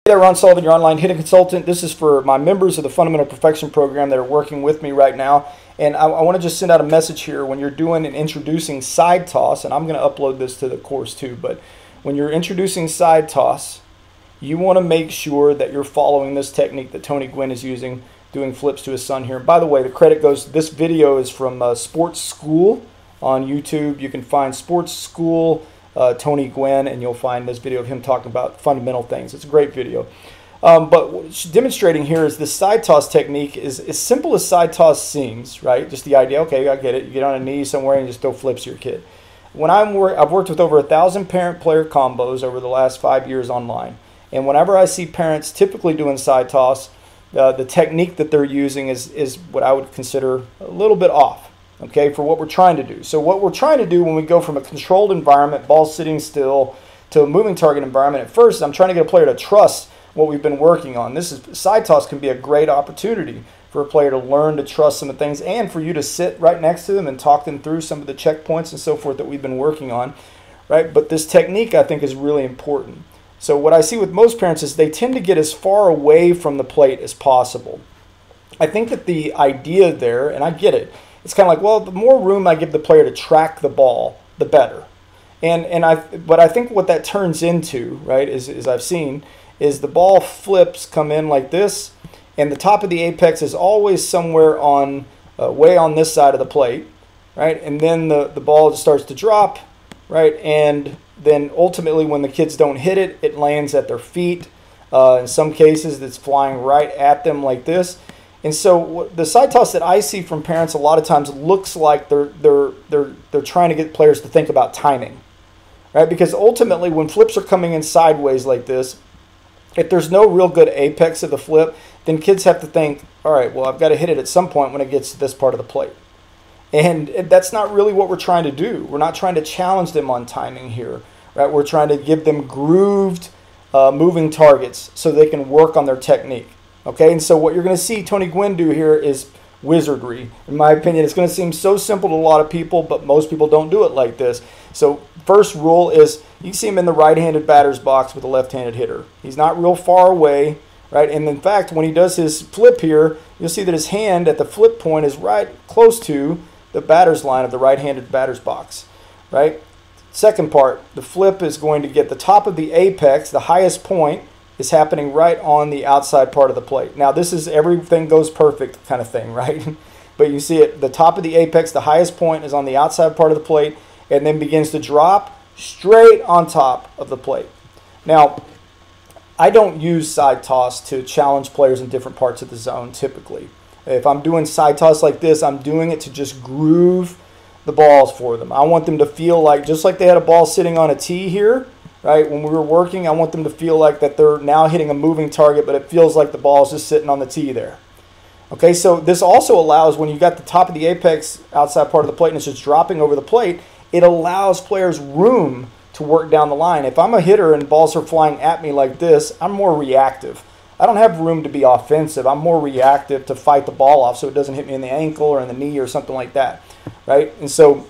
Hey there, Ron Sullivan, your online hitting consultant. This is for my members of the Fundamental Perfection program that are working with me right now. And I want to just send out a message here when you're doing and introducing side toss, and I'm going to upload this to the course too, but when you're introducing side toss, you want to make sure that you're following this technique that Tony Gwynn is using, doing flips to his son here. And by the way, the credit goes, this video is from Sports School on YouTube. You can find Sports School Tony Gwynn, and you'll find this video of him talking about fundamental things. It's a great video. But what it's demonstrating here is this side toss technique is as simple as side toss seems, right? Just the idea, okay, I get it. You get on a knee somewhere and you just throw flips to your kid. When I've worked with over 1,000 parent-player combos over the last 5 years online. And whenever I see parents typically doing side toss, the technique that they're using is what I would consider a little bit off. Okay, for what we're trying to do. So what we're trying to do when we go from a controlled environment, ball sitting still, to a moving target environment, at first I'm trying to get a player to trust what we've been working on. Side toss can be a great opportunity for a player to learn to trust some of the things, and for you to sit right next to them and talk them through some of the checkpoints and so forth that we've been working on, right? But this technique, I think, is really important. So what I see with most parents is they tend to get as far away from the plate as possible. I think that the idea there, and I get it, it's kind of like, well, the more room I give the player to track the ball, the better. But I think what that turns into, right, is I've seen, is the ball flips come in like this, and the top of the apex is always somewhere on, way on this side of the plate, right? And then the ball starts to drop, right? And then ultimately when the kids don't hit it, it lands at their feet. In some cases, it's flying right at them like this. And so the side toss that I see from parents a lot of times looks like they're trying to get players to think about timing, right? Because ultimately when flips are coming in sideways like this, if there's no real good apex of the flip, then kids have to think, all right, well, I've got to hit it at some point when it gets to this part of the plate. And that's not really what we're trying to do. We're not trying to challenge them on timing here, right? We're trying to give them grooved moving targets so they can work on their technique. Okay, and so what you're going to see Tony Gwynn do here is wizardry. In my opinion, it's going to seem so simple to a lot of people, but most people don't do it like this. So first rule is you see him in the right-handed batter's box with a left-handed hitter. He's not real far away, right? And in fact, when he does his flip here, you'll see that his hand at the flip point is right close to the batter's line of the right-handed batter's box, right? Second part, the flip is going to get the top of the apex, the highest point, is happening right on the outside part of the plate. Now this is everything goes perfect kind of thing, right? But you see it, the top of the apex, the highest point is on the outside part of the plate, and then begins to drop straight on top of the plate. Now, I don't use side toss to challenge players in different parts of the zone typically. If I'm doing side toss like this, I'm doing it to just groove the balls for them. I want them to feel like, just like they had a ball sitting on a tee here, right? When we were working, I want them to feel like that they're now hitting a moving target, but it feels like the ball is just sitting on the tee there. Okay, so this also allows, when you got the top of the apex outside part of the plate and it's just dropping over the plate, it allows players room to work down the line. If I'm a hitter and balls are flying at me like this, I'm more reactive. I don't have room to be offensive. I'm more reactive to fight the ball off so it doesn't hit me in the ankle or in the knee or something like that, right? And so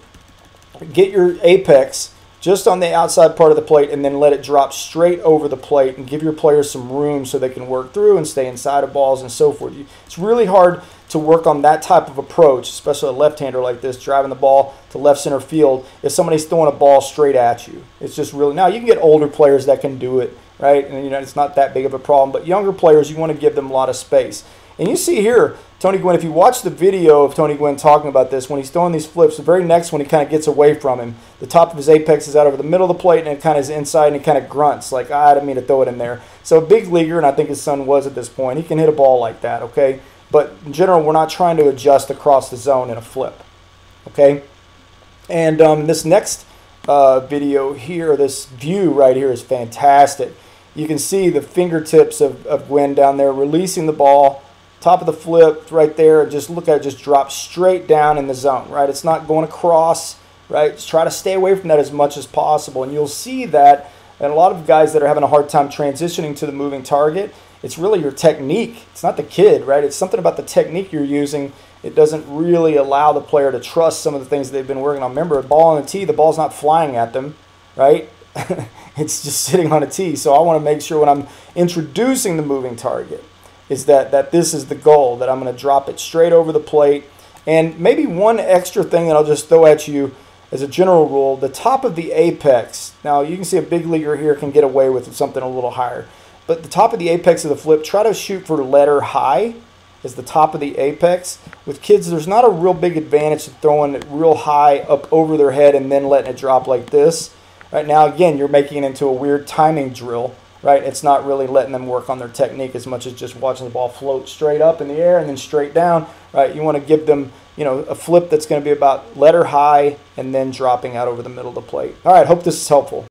get your apex just on the outside part of the plate and then let it drop straight over the plate and give your players some room so they can work through and stay inside of balls and so forth. It's really hard to work on that type of approach, especially a left-hander like this, driving the ball to left center field, if somebody's throwing a ball straight at you. It's just really, now you can get older players that can do it, right? And you know, it's not that big of a problem, but younger players, you want to give them a lot of space. And you see here, Tony Gwynn, if you watch the video of Tony Gwynn talking about this, when he's throwing these flips, the very next one he kind of gets away from him. The top of his apex is out over the middle of the plate, and it kind of is inside, and he kind of grunts, like, I didn't mean to throw it in there. So a big leaguer, and I think his son was at this point, he can hit a ball like that, okay? But in general, we're not trying to adjust across the zone in a flip, okay? And this next video here, this view right here is fantastic. You can see the fingertips of Gwynn down there releasing the ball. Top of the flip right there, just look at it, just drop straight down in the zone, right? It's not going across, right? Just try to stay away from that as much as possible. And you'll see that, and a lot of guys that are having a hard time transitioning to the moving target, it's really your technique. It's not the kid, right? It's something about the technique you're using. It doesn't really allow the player to trust some of the things they've been working on. Remember, a ball on the tee, the ball's not flying at them, right? It's just sitting on a tee. So I want to make sure when I'm introducing the moving target is that this is the goal, that I'm going to drop it straight over the plate. And maybe one extra thing that I'll just throw at you as a general rule, the top of the apex. Now you can see a big leaguer here can get away with something a little higher. But the top of the apex of the flip, try to shoot for letter high as the top of the apex. With kids, there's not a real big advantage to throwing it real high up over their head and then letting it drop like this. Right now, again, you're making it into a weird timing drill, right? It's not really letting them work on their technique as much as just watching the ball float straight up in the air and then straight down, right? You want to give them, a flip that's going to be about letter high and then dropping out over the middle of the plate. All right, hope this is helpful.